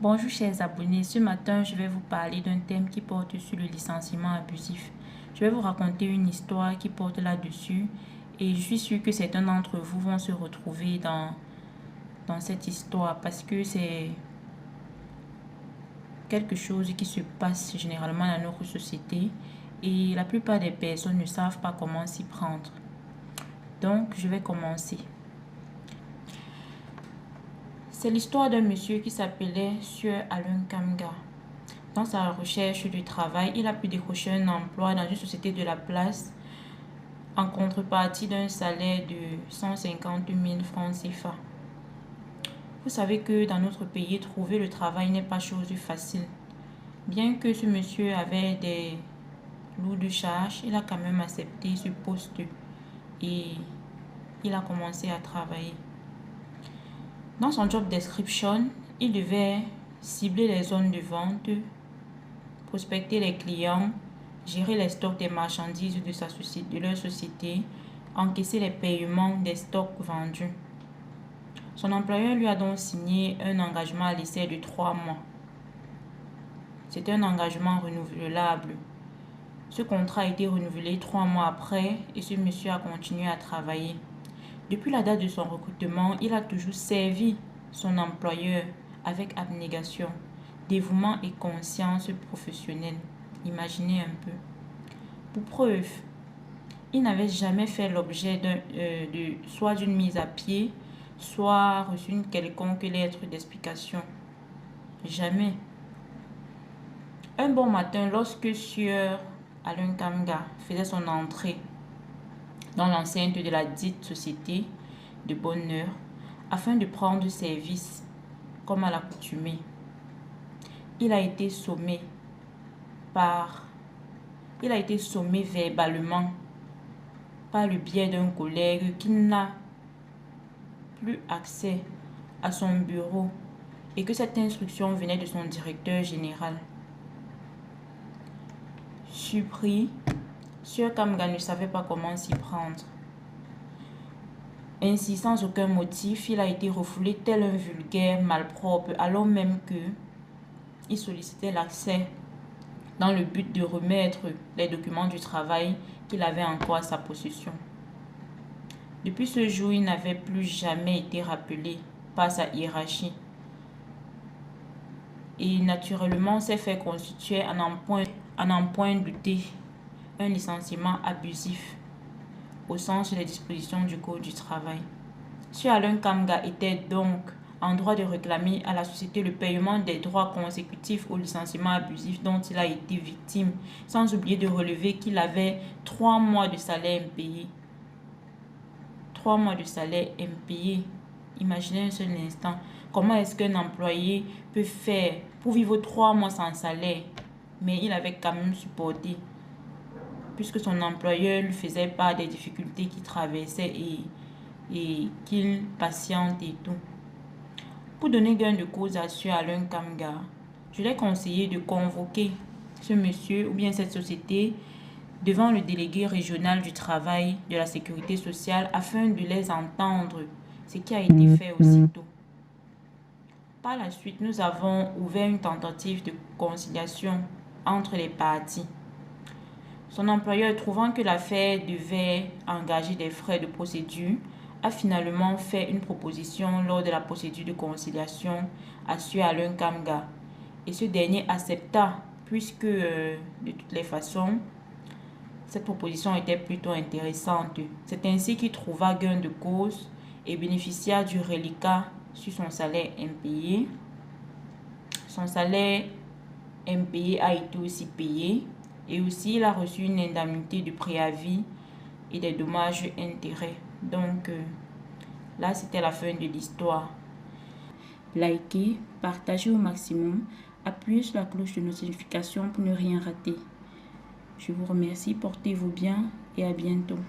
Bonjour chers abonnés, ce matin je vais vous parler d'un thème qui porte sur le licenciement abusif. Je vais vous raconter une histoire qui porte là-dessus et je suis sûre que certains d'entre vous vont se retrouver dans cette histoire parce que c'est quelque chose qui se passe généralement dans notre société et la plupart des personnes ne savent pas comment s'y prendre. Donc je vais commencer. C'est l'histoire d'un monsieur qui s'appelait Sieur Alain Kamga. Dans sa recherche du travail, il a pu décrocher un emploi dans une société de la place en contrepartie d'un salaire de 150 000 francs CFA. Vous savez que dans notre pays, trouver le travail n'est pas chose facile. Bien que ce monsieur avait des lourdes charges, il a quand même accepté ce poste et il a commencé à travailler. Dans son job description, il devait cibler les zones de vente, prospecter les clients, gérer les stocks des marchandises de leur société, encaisser les paiements des stocks vendus. Son employeur lui a donc signé un engagement à l'essai de 3 mois. C'est un engagement renouvelable. Ce contrat a été renouvelé 3 mois après et ce monsieur a continué à travailler. Depuis la date de son recrutement, il a toujours servi son employeur avec abnégation, dévouement et conscience professionnelle. Imaginez un peu. Pour preuve, il n'avait jamais fait l'objet soit d'une mise à pied, soit reçu une quelconque lettre d'explication. Jamais. Un bon matin, lorsque Sieur Alain Kamga faisait son entrée dans l'enceinte de la dite société de bonne heure, afin de prendre service comme à l'accoutumée, il a été sommé verbalement par le biais d'un collègue qui n'a plus accès à son bureau et que cette instruction venait de son directeur général. Surpris, Sieur Kamga ne savait pas comment s'y prendre. Ainsi, sans aucun motif, il a été refoulé tel un vulgaire malpropre, alors même qu'il sollicitait l'accès dans le but de remettre les documents du travail qu'il avait encore à sa possession. Depuis ce jour, il n'avait plus jamais été rappelé par sa hiérarchie. Et naturellement, ces faits constituaient, à n'en point douter, un licenciement abusif au sens des dispositions du Code du travail. Sieur Alain Kamga était donc en droit de réclamer à la société le paiement des droits consécutifs au licenciement abusif dont il a été victime, sans oublier de relever qu'il avait 3 mois de salaire impayé. 3 mois de salaire impayé. Imaginez un seul instant. Comment est-ce qu'un employé peut faire pour vivre 3 mois sans salaire? Mais il avait quand même supporté, puisque son employeur lui faisait part des difficultés qu'il traversait et qu'il patiente et tout. Pour donner gain de cause à Sieur Alain Kamga, je l'ai conseillé de convoquer ce monsieur ou bien cette société devant le délégué régional du travail de la sécurité sociale afin de les entendre, ce qui a été fait aussitôt. Par la suite, nous avons ouvert une tentative de conciliation entre les parties. Son employeur, trouvant que l'affaire devait engager des frais de procédure, a finalement fait une proposition lors de la procédure de conciliation à Sieur Alain Kamga. Et ce dernier accepta, puisque de toutes les façons, cette proposition était plutôt intéressante. C'est ainsi qu'il trouva gain de cause et bénéficia du reliquat sur son salaire impayé. Son salaire impayé a été aussi payé. Et aussi, il a reçu une indemnité de préavis et des dommages-intérêts. Donc, là, c'était la fin de l'histoire. Likez, partagez au maximum, appuyez sur la cloche de notification pour ne rien rater. Je vous remercie, portez-vous bien et à bientôt.